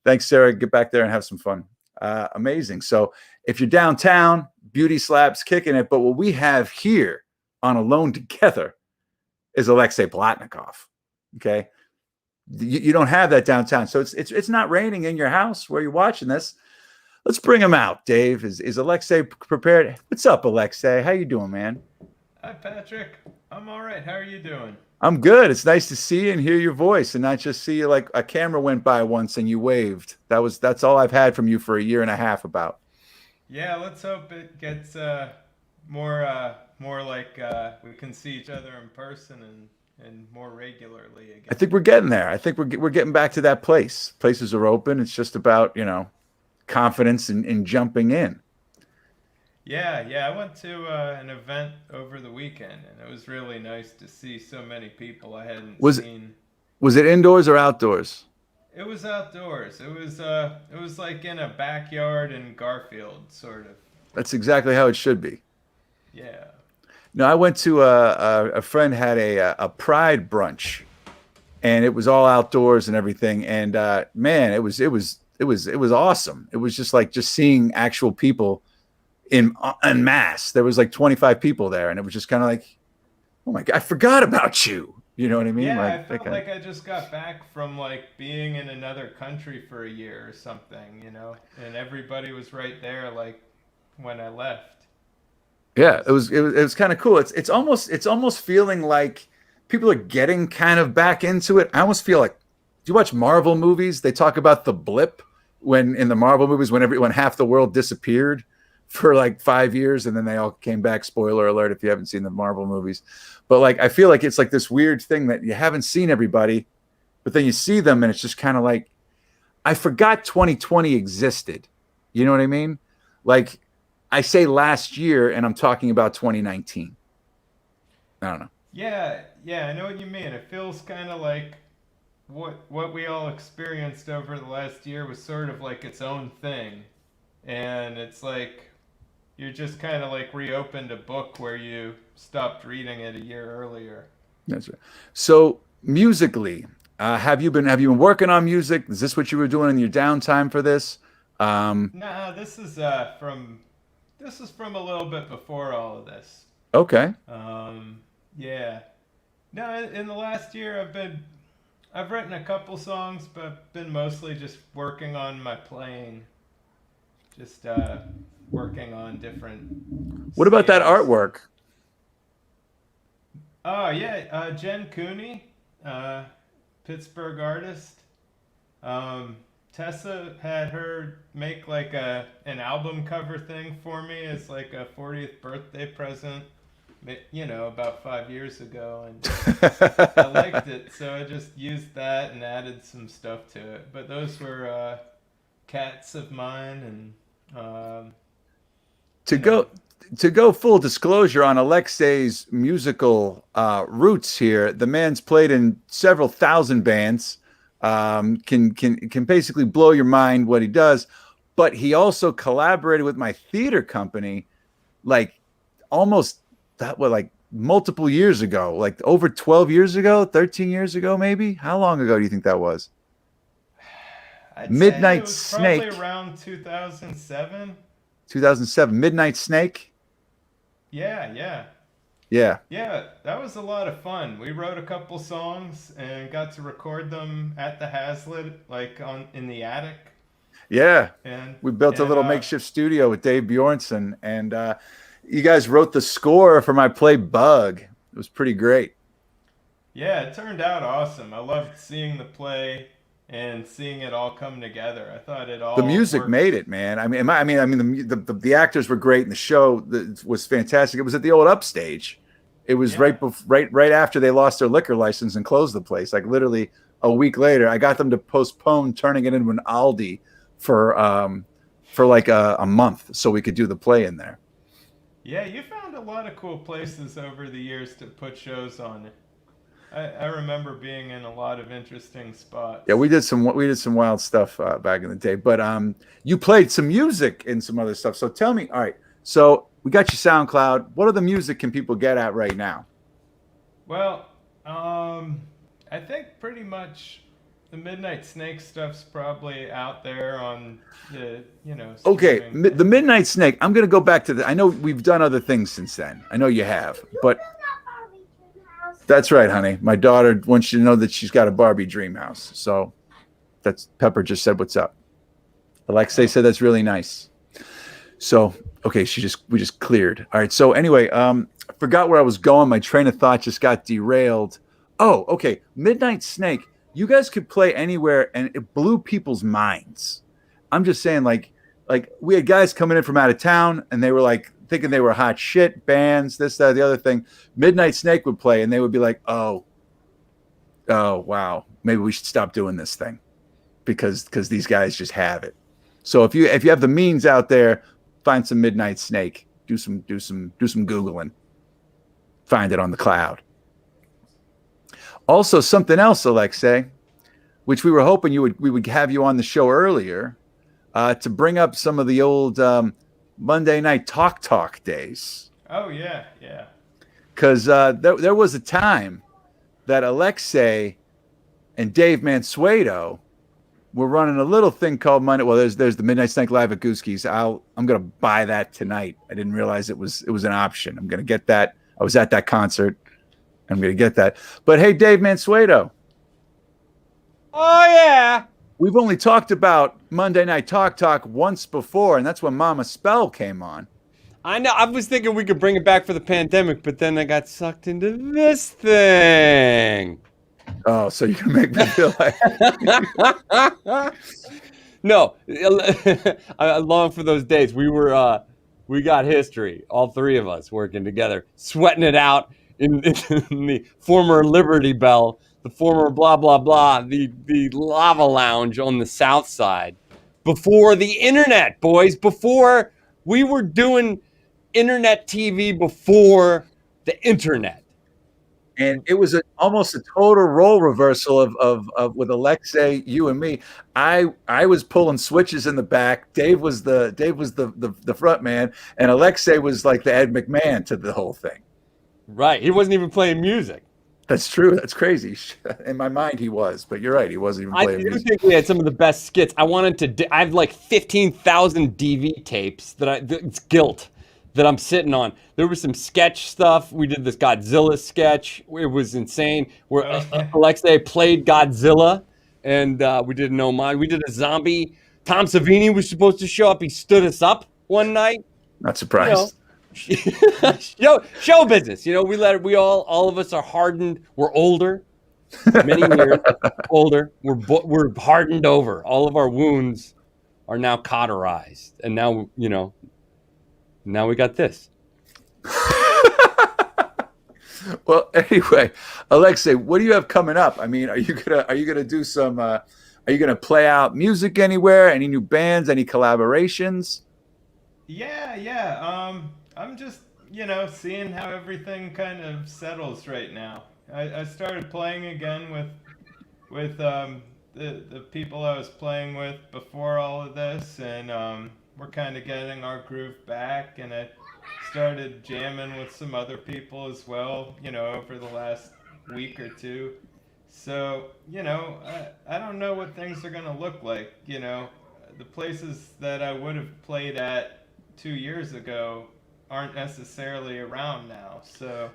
Thanks, Sarah. Get back there and have some fun. Amazing. So if you're downtown, Beauty Slab's kicking it, but what we have here on Alone Together is Alexei Plotnicov. Okay. You don't have that downtown. So it's not raining in your house where you're watching this. Let's bring him out. Dave, is Alexei prepared? What's up, Alexei? How you doing, man? Hi, Patrick. I'm all right. How are you doing? I'm good. It's nice to see you and hear your voice and not just see you like a camera went by once and you waved. That's all I've had from you for 1.5 years about. Yeah, let's hope it gets more like we can see each other in person and more regularly again. I think we're getting there. I think we're getting back to that place. Places are open. It's just about, confidence in jumping in. Yeah. I went to an event over the weekend, and it was really nice to see so many people I hadn't seen. Was it indoors or outdoors? It was outdoors. It was like in a backyard in Garfield, sort of. That's exactly how it should be. Yeah. No, I went to a friend had a pride brunch, and it was all outdoors and everything. And man, it was awesome. It was just seeing actual people en masse. There was like 25 people there, and it was just kind of like, oh my God, I forgot about you. You know what I mean? Yeah, like, I felt like I just got back from like being in another country for a year or something, and everybody was right there like when I left. Yeah, it was kind of cool. It's almost feeling like people are getting kind of back into it. I almost feel like, do you watch Marvel movies? They talk about the blip when in the Marvel movies when half the world disappeared for like 5 years and then they all came back. Spoiler alert if you haven't seen the Marvel movies. But like I feel like it's like this weird thing that you haven't seen everybody, but then you see them and it's just kind of like, I forgot 2020 existed. You know what I mean? Like I say last year and I'm talking about 2019. I don't know. Yeah, I know what you mean. It feels kind of like what we all experienced over the last year was sort of like its own thing. And it's like you're just kind of like reopened a book where you stopped reading it a year earlier. That's right. So musically, have you been working on music? Is this what you were doing in your downtime for this? Nah, this is from a little bit before all of this. Okay. Yeah. No, in the last year I've written a couple songs, but been mostly just working on my playing. Just working on different. What about that scales. artwork? Oh yeah, Jen Cooney, Pittsburgh artist. Tessa had her make like an album cover thing for me as like a 40th birthday present, about 5 years ago, and I liked it, so I just used that and added some stuff to it. But those were cats of mine, and to go full disclosure on Alexei's musical roots here, the man's played in several thousand bands. Can basically blow your mind what he does, but he also collaborated with my theater company like multiple years ago, like over 12 years ago, 13 years ago, maybe. How long ago do you think that was? I'd say it Midnight was Snake. probably around 2007. 2007. Midnight Snake. Yeah, yeah. Yeah. Yeah, that was a lot of fun. We wrote a couple songs and got to record them at the Hazlitt, like in the attic. Yeah. And We built a and little makeshift studio with Dave Bjornson, and you guys wrote the score for my play Bug. It was pretty great. yeah, it turned out awesome. I loved seeing the play and seeing it all come together. I thought it all The music worked. made it, man. The actors were great, and the show was fantastic. It was at the old Upstage. It was Yeah. right after they lost their liquor license and closed the place. Like literally a week later, I got them to postpone turning it into an Aldi for like a month so we could do the play in there. Yeah, you found a lot of cool places over the years to put shows on. I remember being in a lot of interesting spots. Yeah, we did some wild stuff back in the day. But you played some music and some other stuff. So tell me, all right. So we got your SoundCloud. What other music can people get at right now? Well, I think pretty much the Midnight Snake stuff's probably out there on the, Okay, streaming. the Midnight Snake. I'm gonna go back to the. I know we've done other things since then. I know you have, but that's right, honey. My daughter wants you to know that she's got a Barbie dream house. So that's Pepper just said what's up. Alexei said that's really nice. So okay, we just cleared. All right. So anyway, I forgot where I was going. My train of thought just got derailed. Oh, okay. Midnight Snake. You guys could play anywhere, and it blew people's minds. I'm just saying, like we had guys coming in from out of town, and they were like thinking they were hot shit bands, this, that, the other thing. Midnight Snake would play, and they would be like, oh, wow, maybe we should stop doing this thing because these guys just have it. So if you have the means out there, find some Midnight Snake. Do some Googling. Find it on the cloud. Also, something else, Alexei, which we were hoping we would have you on the show earlier, to bring up some of the old Monday night talk days. Oh, yeah, yeah. Because there was a time that Alexei and Dave Mansueto were running a little thing called Monday. Well, there's the Midnight Snake Live at Gooski's. I'm gonna buy that tonight. I didn't realize it was an option. I'm gonna get that. I was at that concert. I'm gonna get that. But hey, Dave Mansueto. Oh yeah. We've only talked about Monday Night Talk once before, and that's when Mama Spell came on. I know. I was thinking we could bring it back for the pandemic, but then I got sucked into this thing. Oh, so you're gonna make me feel like No, I long for those days. We got history, all three of us working together, sweating it out in the former Liberty Bell, the former blah blah blah, the Lava Lounge on the South Side, before the internet, boys. Before we were doing internet TV, before the internet. and it was almost a total role reversal of with Alexei, you and me. I was pulling switches in the back. Dave was the front man, and Alexei was like the Ed McMahon to the whole thing. Right. He wasn't even playing music. That's true. That's crazy. In my mind, he was, but you're right. He wasn't even I playing do music. think we had some of the best skits. I have like 15,000 DV tapes it's guilt that I'm sitting on. There was some sketch stuff. We did this Godzilla sketch. It was insane. Where Alexei played Godzilla, and we did No Mind. We did a zombie. Tom Savini was supposed to show up. He stood us up one night. Not surprised. Show business. We all of us are hardened. We're older, many years older. We're hardened over. All of our wounds are now cauterized, and now now we got this. Well, anyway, Alexei, what do you have coming up? I mean, are you gonna do some? Are you gonna play out music anywhere? Any new bands? Any collaborations? Yeah. I'm just, seeing how everything kind of settles right now. I started playing again with the people I was playing with before all of this, and we're kind of getting our groove back, and I started jamming with some other people as well, over the last week or two. So, I don't know what things are going to look like. The places that I would have played at 2 years ago aren't necessarily around now. So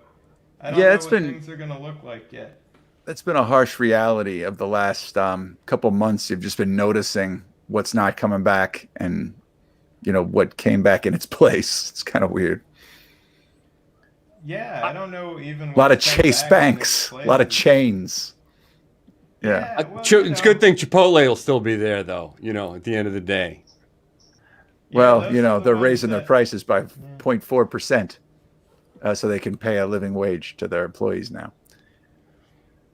I don't know what things are going to look like yet. That's been a harsh reality of the last couple months. You've just been noticing what's not coming back and, what came back in its place. It's kind of weird. Yeah, I don't know even. A lot of Chase Banks, a lot of chains. Yeah. Well, It's a good thing Chipotle will still be there, though, at the end of the day. Well, those they're ones raising their that- prices by 0.4%, so they can pay a living wage to their employees now.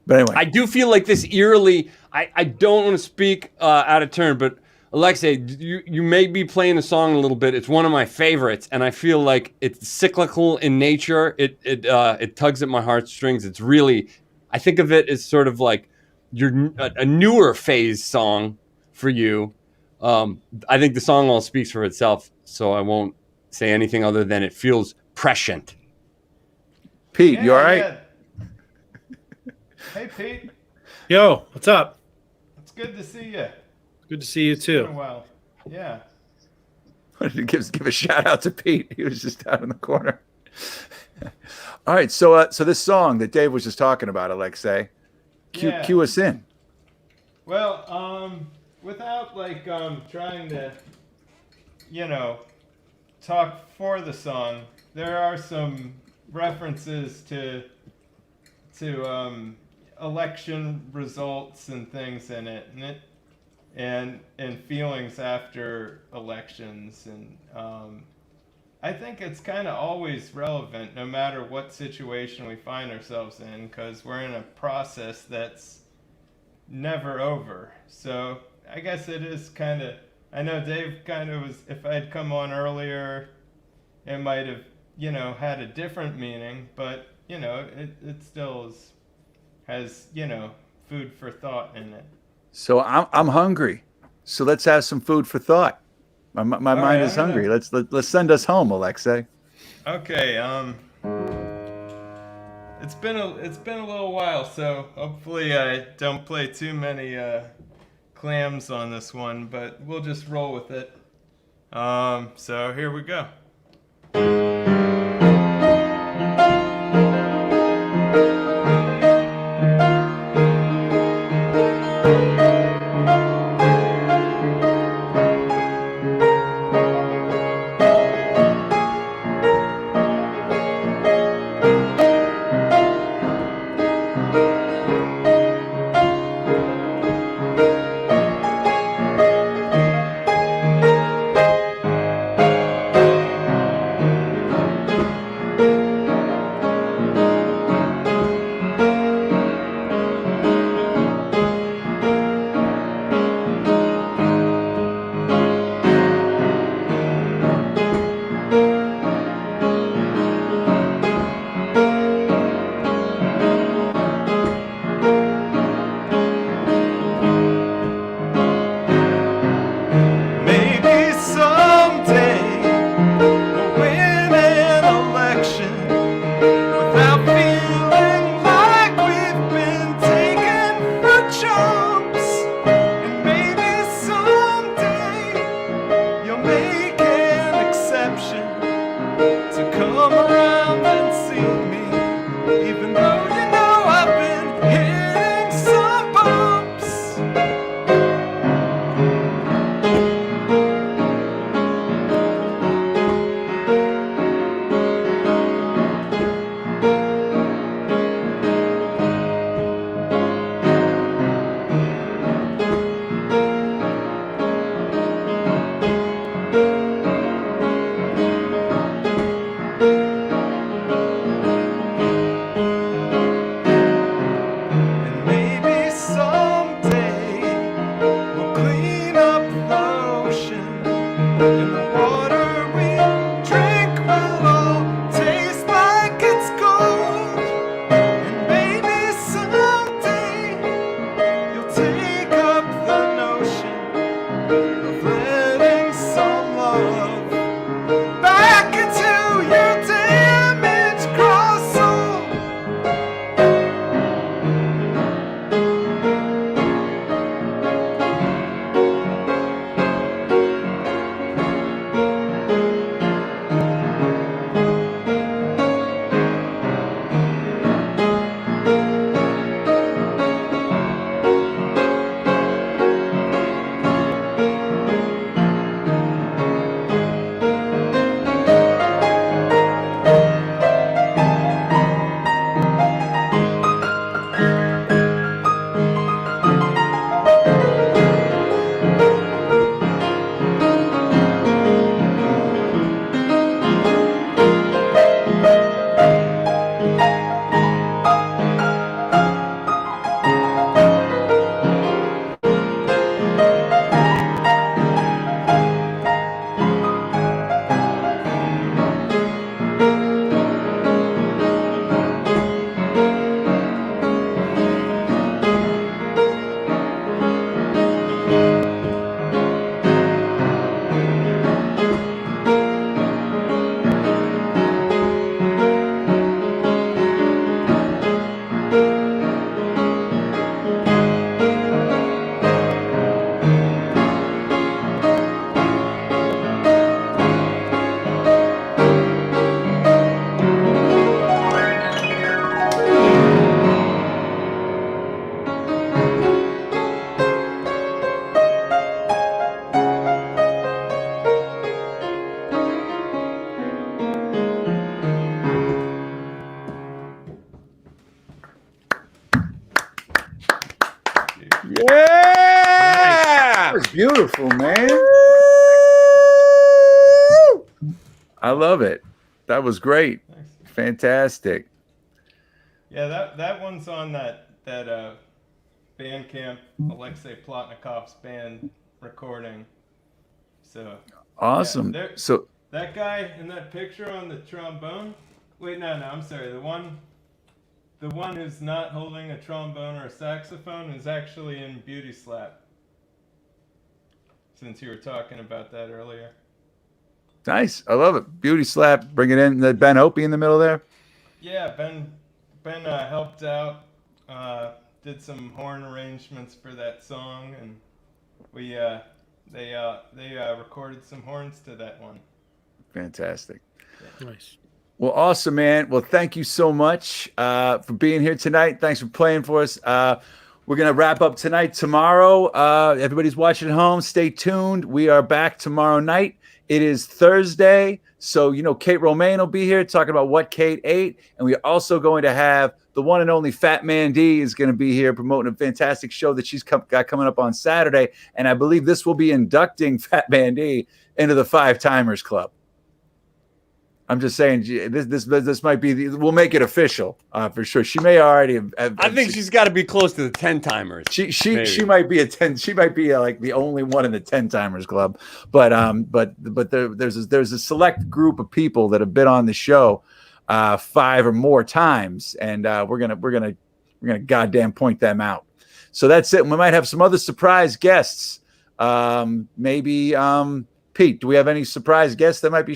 But anyway, I do feel like this eerily. I don't want to speak out of turn, but Alexei, you may be playing the song a little bit. It's one of my favorites, and I feel like it's cyclical in nature. It tugs at my heartstrings. It's really, I think of it as sort of like a newer phase song for you. I think the song all speaks for itself, so I won't say anything other than it feels prescient. Pete, you all right? Yeah. Hey, Pete. Yo, what's up? It's good to see you. Good to see you It's been a too. while. Yeah. Give a shout out to Pete. He was just out in the corner. All right, so this song that Dave was just talking about, Alexei, cue us in. Well, without trying to, talk for the song, there are some references to election results and things in it, and feelings after elections, and I think it's kind of always relevant no matter what situation we find ourselves in, because we're in a process that's never over. So I guess it is kind of, I know Dave kind of was, if I'd come on earlier, it might have, had a different meaning, but, it still has, food for thought in it. So I'm hungry. So let's have some food for thought. My mind is hungry. Let's send us home, Alexei. Okay. It's been a little while, so hopefully I don't play too many clams on this one, but we'll just roll with it. So here we go. Beautiful, man. I love it. That was great. Fantastic. Yeah, that one's on that Bandcamp, Alexei Plotnikov's band recording. So awesome. Yeah, so that guy in that picture on the trombone. Wait, no, I'm sorry. The one who's not holding a trombone or a saxophone is actually in Beauty Slap. Since you were talking about that earlier. nice. I love it. Beauty Slap. Bring it in. Ben Opie in the middle there. Yeah, Ben helped out. Did some horn arrangements for that song, and they recorded some horns to that one. Fantastic. Nice. Well, awesome, man. Well, thank you so much for being here tonight. Thanks for playing for us. We're going to wrap up tonight. Tomorrow, everybody's watching at home. Stay tuned. We are back tomorrow night. It is Thursday. So, Kate Romaine will be here talking about what Kate ate. And we're also going to have the one and only Fat Man D is going to be here promoting a fantastic show that she's got coming up on Saturday. And I believe this will be inducting Fat Man D into the 5 Timers Club. I'm just saying this might be we'll make it official for sure. She may already have I think she's got to be close to the 10 timers. She might be a 10. She might be like the only one in the 10 timers club. But there's a select group of people that have been on the show 5 or more times, and we're gonna goddamn point them out. So that's it. We might have some other surprise guests. Maybe Pete, do we have any surprise guests that might be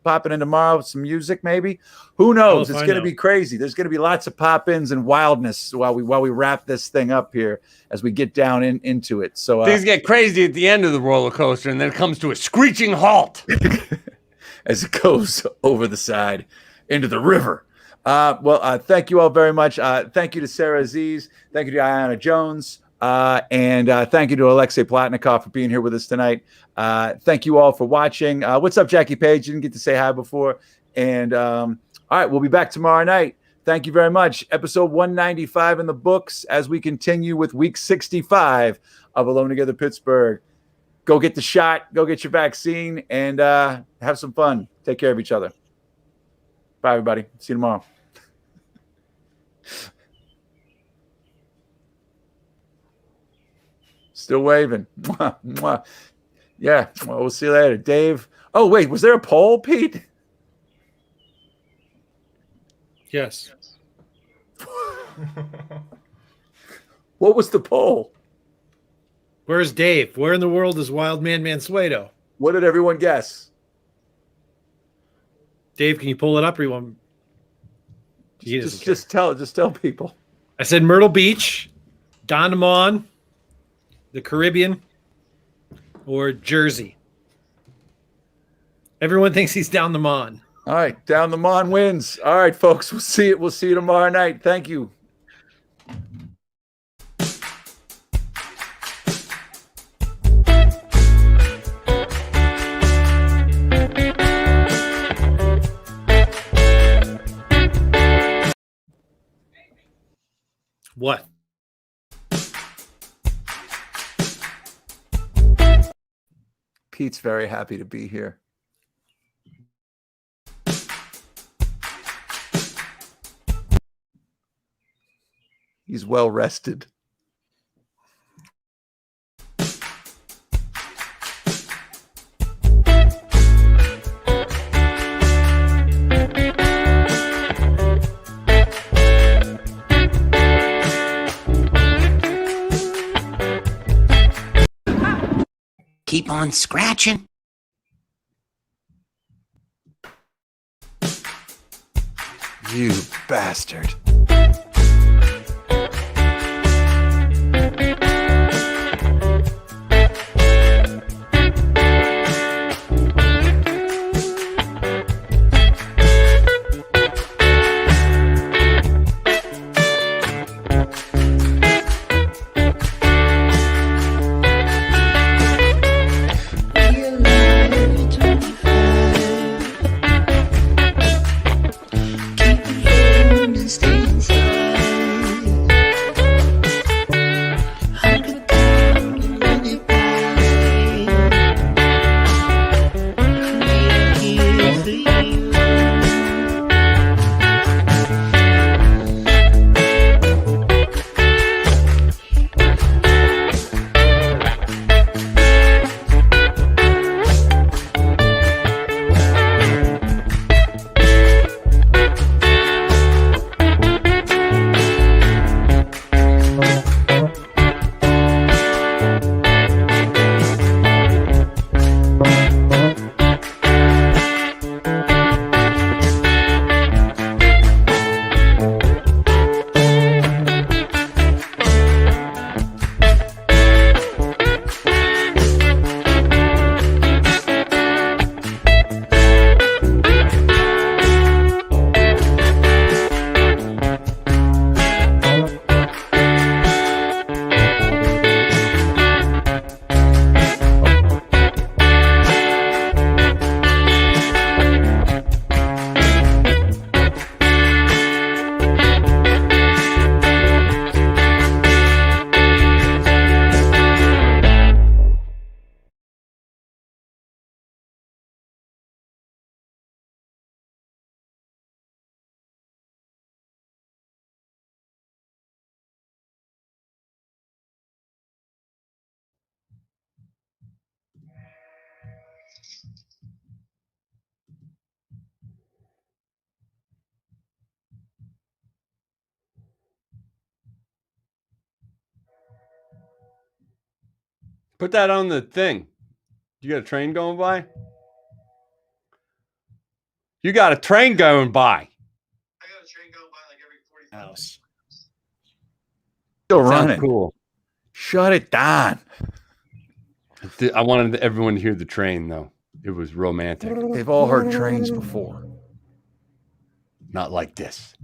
popping in tomorrow? Some music, maybe? Who knows? It's going to be crazy. There's going to be lots of pop-ins and wildness while we wrap this thing up here as we get down into it. So things get crazy at the end of the roller coaster, and then it comes to a screeching halt as it goes over the side into the river. Thank you all very much. Thank you to Sarah Aziz. Thank you to Ayanna Jones. And thank you to Alexei Plotnikov for being here with us tonight. Thank you all for watching. What's up, Jackie Page? Didn't get to say hi before. And all right, we'll be back tomorrow night. Thank you very much. Episode 195 in the books as we continue with week 65 of Alone Together Pittsburgh. Go get the shot. Go get your vaccine and have some fun. Take care of each other. Bye, everybody. See you tomorrow. Still waving. Mwah, mwah. Yeah. Well, we'll see you later. Dave. Oh, wait. Was there a poll, Pete? Yes. What was the poll? Where's Dave? Where in the world is Wild Man Mansueto? What did everyone guess? Dave, can you pull it up? Or you want... Just tell people. I said Myrtle Beach, Don Demon, the Caribbean, or Jersey. Everyone thinks he's down the Mon. All right, down the Mon wins. All right, folks, we'll see you tomorrow night. Thank you. What? Pete's very happy to be here. He's well rested. Keep on scratching. You bastard. Stay Put that on the thing. You got a train going by? You got a train going by. I got a train going by like every 45 minutes. Still Sounds running. cool. Shut it down. I wanted everyone to hear the train, though. It was romantic. They've all heard trains before. Not like this.